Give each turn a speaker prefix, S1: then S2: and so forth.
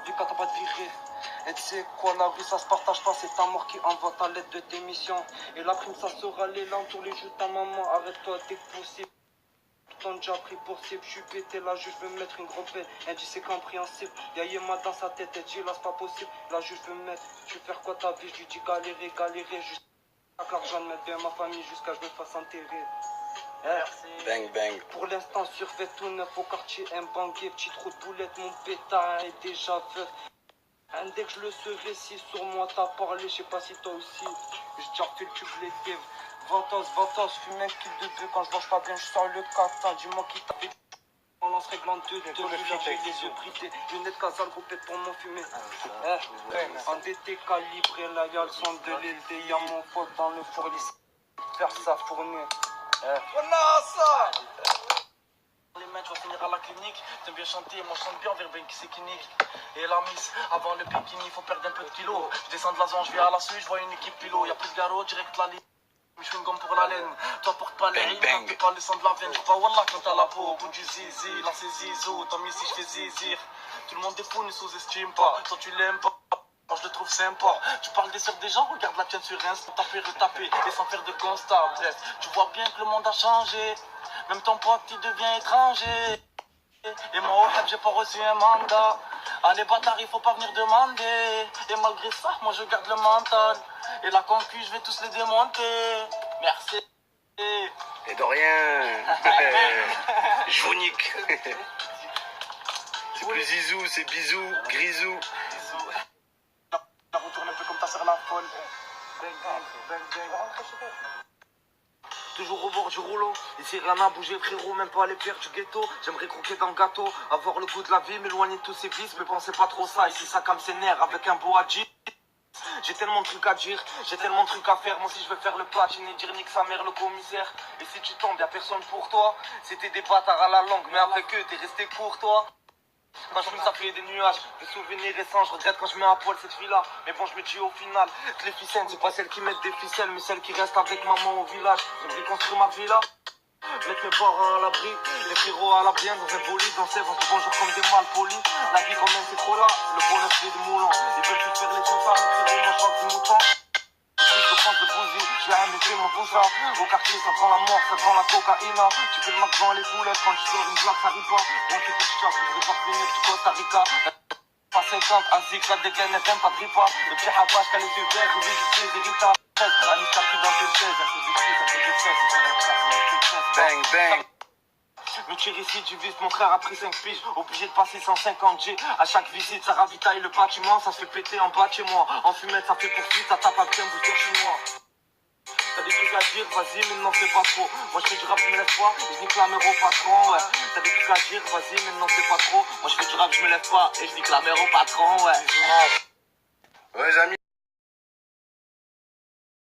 S1: vie quand t'as pas de virée. Et tu sais quoi, la vie ça se partage pas, c'est ta mort qui envoie ta lettre de démission. Et la prime ça sera l'élan, tous les jours ta maman, arrête-toi dès que possible. T'en déjà pris pour cible, je suis pété là, je veux me mettre une grosse paix. Elle dit c'est compréhensible, y'a Yéma dans sa tête, elle dit là c'est pas possible. Là je veux me mettre, tu veux faire quoi ta vie, je lui dis galérer, galérer, jusqu'à que l'argent de mettre bien ma famille, jusqu'à ce que je me fasse enterrer.
S2: Merci.
S3: Bang bang.
S1: Pour l'instant survêt tout neuf au quartier, un banquier, petit trou de boulette, mon pétard est déjà veuf. Dès que je le serai, si sur moi t'as parlé, je sais pas si toi aussi. J'ai déjà fait le tube l'été. Ventos, fume un kill de deux. Quand je mange pas bien, je sors le catin. Dis-moi qui t'a fait. On lance règlement 2, j'ai les yeux brités. Lunette casale, roupette pour mon fumé. Endetté, calibré, là y'a le son de l'île. Y'a mon pote dans le four, faire sa fournée.
S2: Les mecs, je vais finir à la clinique. T'aimes bien chanter, moi je chante bien vers Ben qui c'est clinique. Et la miss, avant le bikini, faut perdre un peu de kilos. Je descends de la zone, je viens à la suite, je vois une équipe pilo. Y'a plus de garrot, direct la ligne. Je fais une gomme pour la laine. Toi porte pas les rimes, fais pas le sang de la veine. Je pas wallah quand t'as la peau au bout du zizi. Là c'est zizou, tant mieux si je fais zizir. Tout le monde est fou, ne sous-estime pas. Toi tu l'aimes pas. Moi je le trouve sympa. Tu parles des sœurs des gens, regarde la tienne sur Insta. Taper, retaper et sans faire de constat. Bref, tu vois bien que le monde a changé. Même ton pote il devient étranger. Et moi au heb j'ai pas reçu un mandat. Allez bâtard il faut pas venir demander. Et malgré ça moi je garde le mental. Et la concu je vais tous les démonter. Merci.
S3: Et de rien. Je vous nique. C'est plus zizou, c'est bisou, grisou.
S2: La retourne un peu comme ta sœur la folle.
S1: Toujours au bord du rouleau, ici rien à bouger frérot, même pas les pierres du ghetto. J'aimerais croquer dans le gâteau, avoir le goût de la vie, m'éloigner de tous ces vices. Mais pensez pas trop ça, ici ça calme ses nerfs avec un beau hadji. J'ai tellement de trucs à dire, j'ai tellement de trucs à faire. Moi si je veux faire le platine et dire nique sa mère le commissaire. Et si tu tombes, y'a personne pour toi. C'était des bâtards à la langue, mais avec eux t'es resté pour toi. Quand je fume ça fait des nuages, des souvenirs récents, je regrette quand je mets à poil cette fille-là. Mais bon je me dis au final que les ficelles c'est pas celles qui mettent des ficelles, mais celles qui restent avec maman au village. J'aimerais construire ma villa, mettre mes parents à l'abri, les frérots à l'abri dans un bolide, dans sève, on se bonjour comme des mal polis. La vie quand même c'est trop là, le bonheur c'est des moulants. Ils veulent plus faire les choses à mes frérots, moi je vois du mouton. Je prends le bougie, je vais arrêter mon bon ça. Au quartier ça prend la mort, ça prend la cocaïne. Tu fais le max dans les boulettes, quand tu sors une blague ça rit pas. Bon c'est petit chat, je voudrais pas venir du Costa Rica. Pas 50, un zig, ça dégaine, FM, pas de ripa. Le petit rapage, qu'à les yeux verts, visiter des ritas. La liste a pris dans tes chaises, un peu de cul, ça fait des fesses, c'est un ça,
S3: Bang bang.
S1: me tire ici du vice, mon frère a pris 5 piges, obligé de passer 150 G. À chaque visite, ça ravitaille le bâtiment, ça se fait péter en bas de chez moi. En fumette, ça fait poursuite, ça tape avec un booster chinois. T'as des trucs à dire, vas-y, mais n'en fais pas trop. Moi je fais du rap, je me lève pas, et je nique la mère au patron, ouais. T'as des trucs à dire, vas-y, mais n'en fais pas trop. Moi je fais du rap, je me lève pas, et je nique la mère au patron, ouais.
S3: Ouais, les amis.